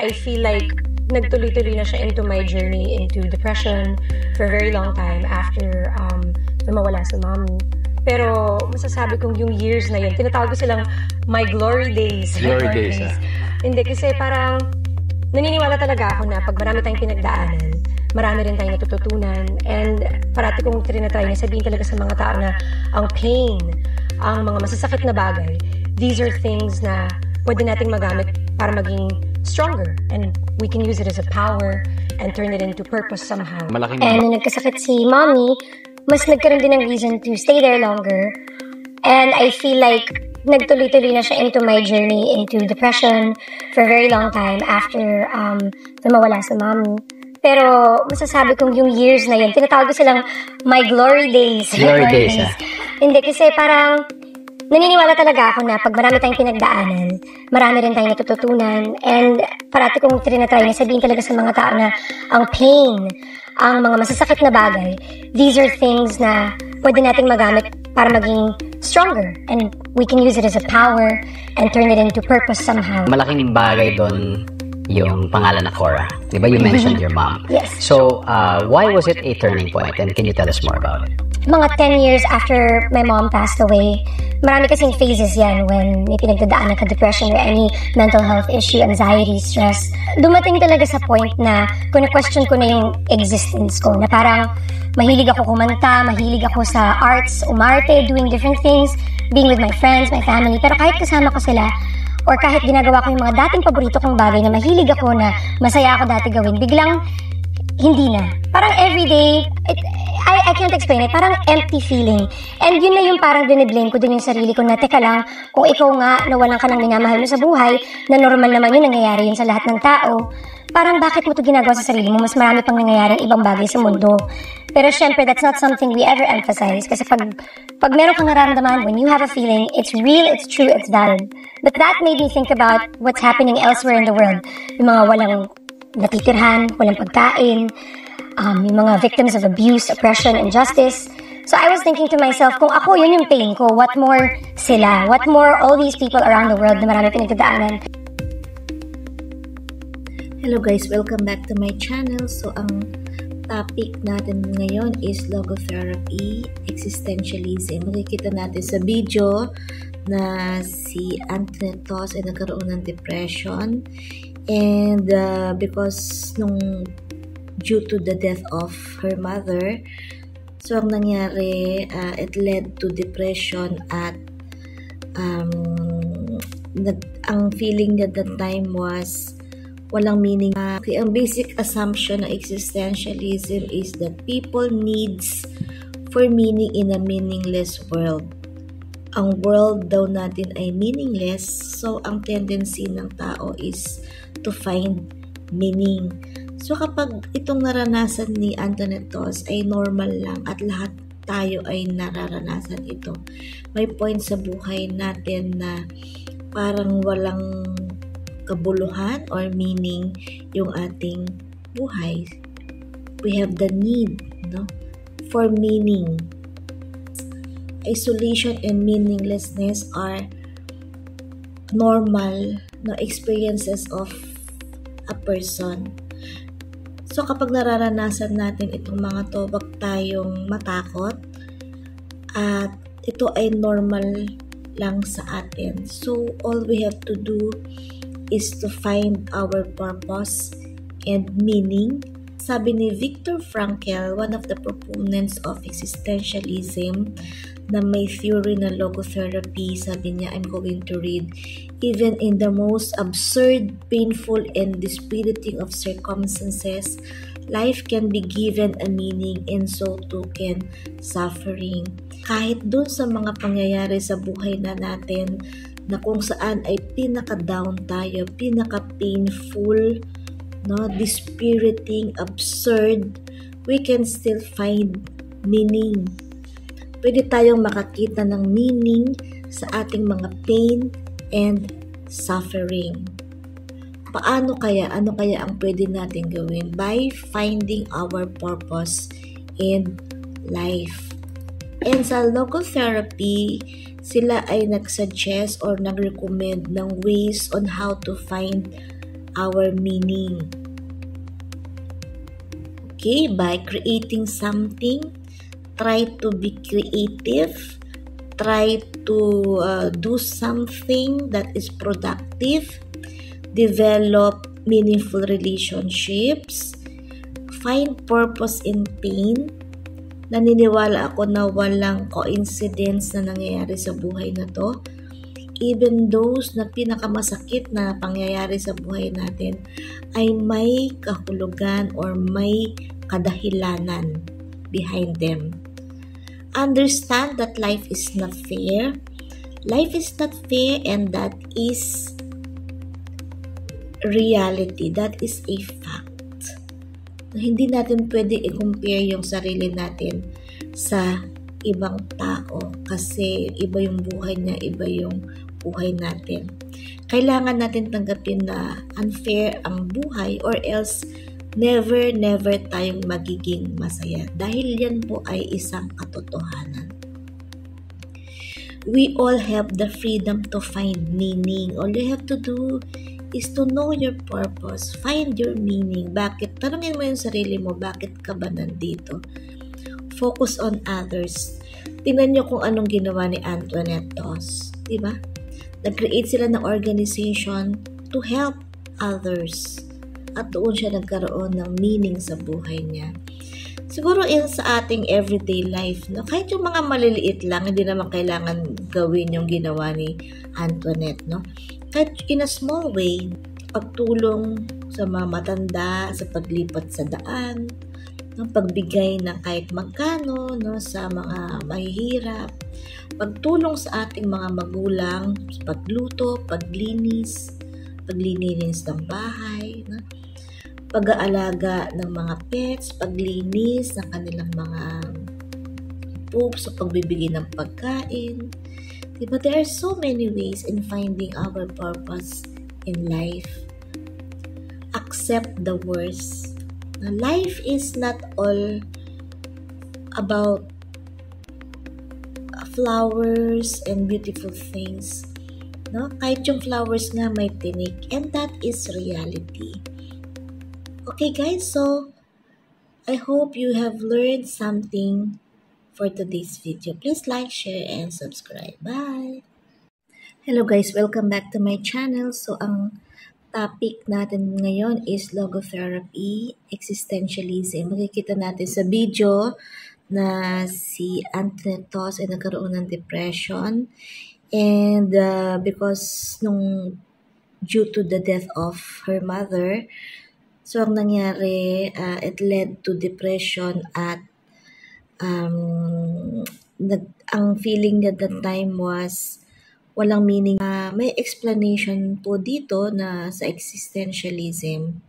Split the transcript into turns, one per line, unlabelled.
I feel like nagtuloy-tuloy na siya into my journey into depression for a very long time after mawala si mommy. Pero masasabi kong yung years na yun, tinatawag ko silang my glory days.
Glory days, ah.
Hindi, kasi parang naniniwala talaga ako na pag marami tayong pinagdaanan, marami rin tayong natututunan. And parati kong trinatry na sabihin talaga sa mga tao na ang pain, ang mga masasakit na bagay, these are things na pwede nating magamit para maging stronger. And we can use it as a power and turn it into purpose somehow. And nung nagkasakit si mommy, mas nagkaroon din ng reason to stay there longer. And I feel like nagtuloy-tuloy na siya into my journey into depression for a very long time after mawala si mommy. Pero masasabi kong yung years na yun, tinatawag ko silang my glory days.
Glory days, ah.
Hindi, kasi parang naniniwala talaga ako na pag marami tayong pinagdaanan, marami rin tayong natututunan. And parati kong trinatry na sabihin talaga sa mga tao na ang pain, ang mga masasakit na bagay, these are things na pwede nating magamit para maging stronger. And we can use it as a power and turn it into purpose somehow.
Malaking bagay doon yung pangalan na Cora. Diba you mentioned your mom?
Yes.
So, why was it a turning point? And can you tell us more about it?
Mga 10 years after my mom passed away, marami kasing phases yan when may pinagdadaanan ka depression or any mental health issue, anxiety, stress. Dumating talaga sa point na question ko na yung existence ko, na parang mahilig ako kumanta, mahilig ako sa arts, umarte, doing different things, being with my friends, my family. Pero kahit kasama ko sila, or kahit ginagawa ko yung mga dating paborito kong bagay na mahilig ako, na masaya ako dati gawin, biglang hindi na. Parang everyday, I can't explain it. Parang empty feeling. And yun na yung parang biniblame ko din yung sarili ko na, teka lang, kung ikaw nga nawalan ka ng minamahal mo sa buhay, na normal naman yun, nangyayari yun sa lahat ng tao, parang bakit mo ito ginagawa sa sarili mo? Mas marami pang nangyayari ibang bagay sa mundo. Pero syempre, that's not something we ever emphasize. Kasi pag meron kang nararamdaman, when you have a feeling, it's real, it's true, it's valid. But that made me think about what's happening elsewhere in the world. Yung mga walang natitirhan, walang pagkain, yung mga victims of abuse, oppression, injustice. So I was thinking to myself, kung ako yun yung pain ko, what more sila? What more all these people around the world na marami pinagdadaanan?
Hello guys, welcome back to my channel. So ang topic natin ngayon is logotherapy, existentialism. Makikita natin sa video na si Antoinette Toss ay nagkaroon ng depression. And because due to the death of her mother, so ang nangyari, it led to depression at ang feeling niya that time was walang meaning. Okay, ang basic assumption ng existentialism is that people needs for meaning in a meaningless world. Ang world daw natin ay meaningless, so ang tendency ng tao is to find meaning. So kapag itong naranasan ni Antoinette Toss ay normal lang at lahat tayo ay nararanasan ito, may point sa buhay natin na parang walang kabuluhan or meaning yung ating buhay. We have the need, for meaning. Isolation and meaninglessness are normal experiences of a person. So kapag nararanasan natin itong mga to, wag tayong matakot at ito ay normal lang sa atin. So all we have to do is to find our purpose and meaning. Sabi ni Viktor Frankl, one of the proponents of existentialism, na may theory na logotherapy, sabi niya, I'm going to read, even in the most absurd, painful, and dispiriting of circumstances, life can be given a meaning, and so too can suffering. Kahit dun sa mga pangyayari sa buhay na natin, na kung saan ay pinaka-down tayo, pinaka-painful, dispiriting, absurd, we can still find meaning. Pwede tayong makakita ng meaning sa ating mga pain and suffering. Paano kaya? Ano kaya ang pwede natin gawin? By finding our purpose in life. And sa logotherapy, sila ay nag-suggest or nag-recommend ng ways on how to find our meaning. Okay, by creating something, try to be creative, try to do something that is productive, develop meaningful relationships, find purpose in pain. Naniniwala ako na walang coincidence na nangyayari sa buhay na to. Even those na pinakamasakit na pangyayari sa buhay natin ay may kahulugan or may kadahilanan behind them. Understand that life is not fair. Life is not fair, and that is reality. That is a fact. Hindi natin pwede i-compare yung sarili natin sa ibang tao kasi iba yung buhay niya, iba yung buhay natin. Kailangan natin tanggapin na unfair ang buhay or else never tayong magiging masaya dahil yan po ay isang katotohanan. We all have the freedom to find meaning. All you have to do is to know your purpose. Find your meaning. Bakit? Tanungin mo yung sarili mo, bakit ka ba nandito? Focus on others. Tingnan nyo kung anong ginawa ni Antoinette Dos. Diba? Nag-create sila ng organization to help others. At doon siya nagkaroon ng meaning sa buhay niya. Siguro sa ating everyday life, no, kahit yung mga maliliit lang, hindi naman kailangan gawin yung ginawa ni Antoinette. No? Kahit in a small way, pagtulong sa mga matanda, sa paglipat sa daan, no, pagbigay ng kahit magkano no, sa mga mahihirap, pagtulong sa ating mga magulang, pagluto, paglinis ng bahay, no? Pag-aalaga ng mga pets, paglinis ng kanilang mga poops, sa pagbibigay ng pagkain. Diba? There are so many ways in finding our purpose in life. Accept the worst. Now, life is not all about flowers and beautiful things. No? Kahit yung flowers nga may tinik, and that is reality. Okay guys, so I hope you have learned something for today's video. Please like, share, and subscribe. Bye! Hello guys, welcome back to my channel. So ang topic natin ngayon is logotherapy, existentialism. Makikita natin sa video na si Antoinette Dos ay nagkaroon ng depression. And because due to the death of her mother, so ang nangyari, it led to depression at ang feeling niya that time was walang meaning. May explanation po dito na sa existentialism